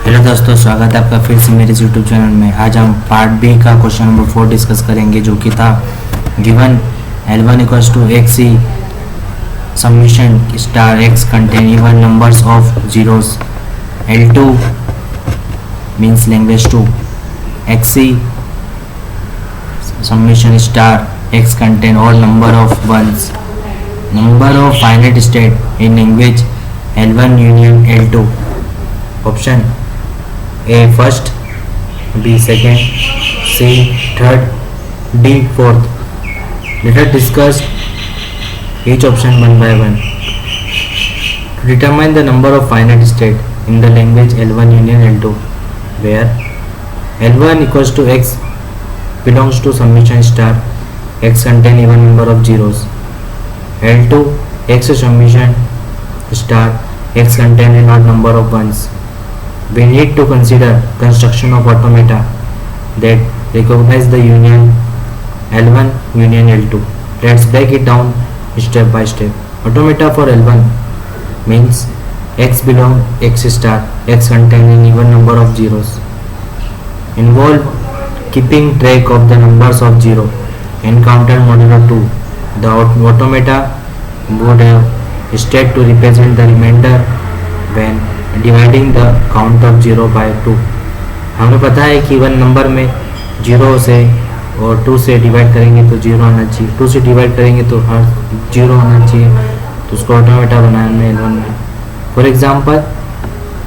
Hello दोस्तों, स्वागत है आपका फिर से मेरे यूट्यूब चैनल में। आज हम पार्ट बी का क्वेश्चन नंबर 4 डिस्कस करेंगे, जो कि था given L1 equals to X C summation star X contain even numbers of zeros, L2 means language 2, X C summation star X contain all number of ones, number of finite state in language L1 union L2। Option A first, B second, C third, D fourth. Let us discuss each option one by one. To determine the number of finite state in the language L1 union L2, where L1 equals to x belongs to summation star x contain even number of zeros, L2 x summation star x contain an odd number of ones. We need to consider construction of automata that recognize the union L1 union L2. Let's break it down step by step. Automata for L1 means x belong x star x containing even number of zeros. Involve keeping track of the numbers of zero encountered modulo 2. The automata would have state to represent the remainder when dividing the count of 0 by 2। हमें पता है कि one number में 0 से और 2 से divide करेंगे तो 0 आना चाहिए, 2 से डिवाइड करेंगे तो हर 0 आना चाहिए, तो उसको ऑटोमेटा बनाना है L1 में। For example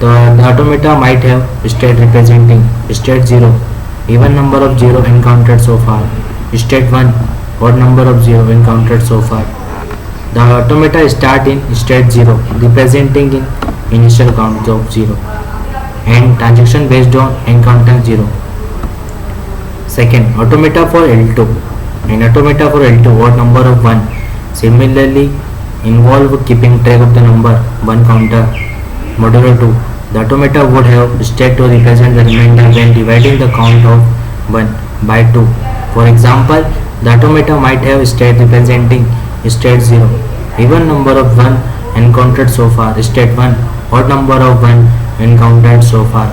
the automata might have state representing state 0 even number of 0 encountered so far, state 1 odd number of 0 encountered so far. The automata start in state 0 representing in initial count of 0 and transaction based on encounter 0. Second, automata for L2. In automata for L2, odd number of 1 similarly involve keeping track of the number 1 counter modulo 2. The automata would have state to represent the remainder when dividing the count of 1 by 2. For example, the automata might have state representing state 0 even number of 1 encountered so far, state 1 odd number of 1 encountered so far.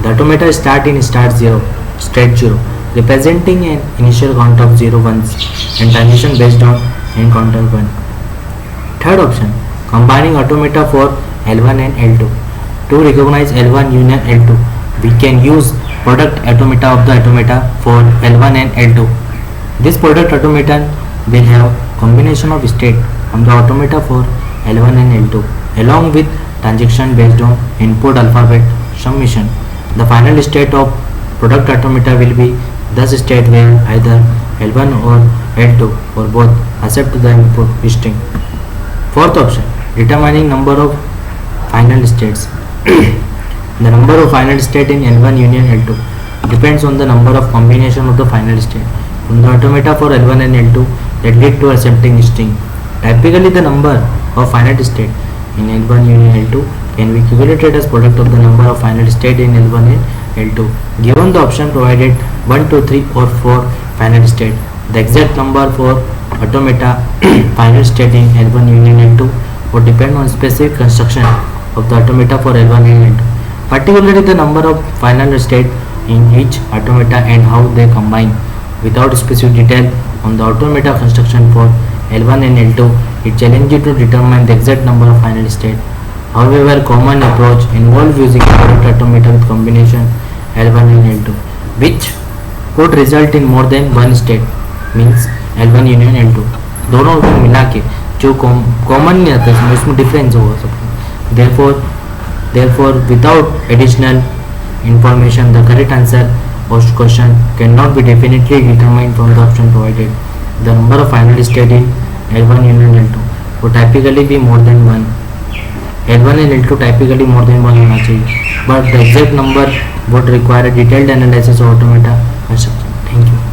The automata start in start 0 state 0 representing an initial count of 0 ones and transition based on encounter 1. Third option, combining automata for L1 and L2. To recognize L1 union L2, we can use product automata of the automata for L1 and L2. This product automaton will have combination of state on the automata for L1 and L2 along with transaction based on input alphabet summation. The final state of product automata will be thus state where either L1 or L2 or both accept the input string. Fourth option, determining number of final states. The number of final state in L1 union L2 depends on the number of combination of the final state from the automata for L1 and L2 that lead to accepting string. Typically, the number of finite state in L1 union L2 can be calculated as product of the number of finite state in L1 and L2. Given the option provided 1, 2, 3 or 4 finite state, the exact number for automata finite state in L1 union L2 would depend on specific construction of the automata for L1 and L2, particularly the number of final state in each automata and how they combine. Without specific detail on the automata construction for L1 and L2, it challenges to determine the exact number of final state. However, common approach involves using a product automata with combination L1 and L2, which could result in more than one state, means L1 union L2. दोनों को मिला के जो common नहीं आता है उसमें difference हो सकता है. Therefore, without additional information, the correct answer of question cannot be definitely determined from the option provided. The number of final state in L1 union L2 would typically be more than 1. L1 and L2 typically more than 1 होना चाहिए, but the exact number would require a detailed analysis of automata construction. Thank you.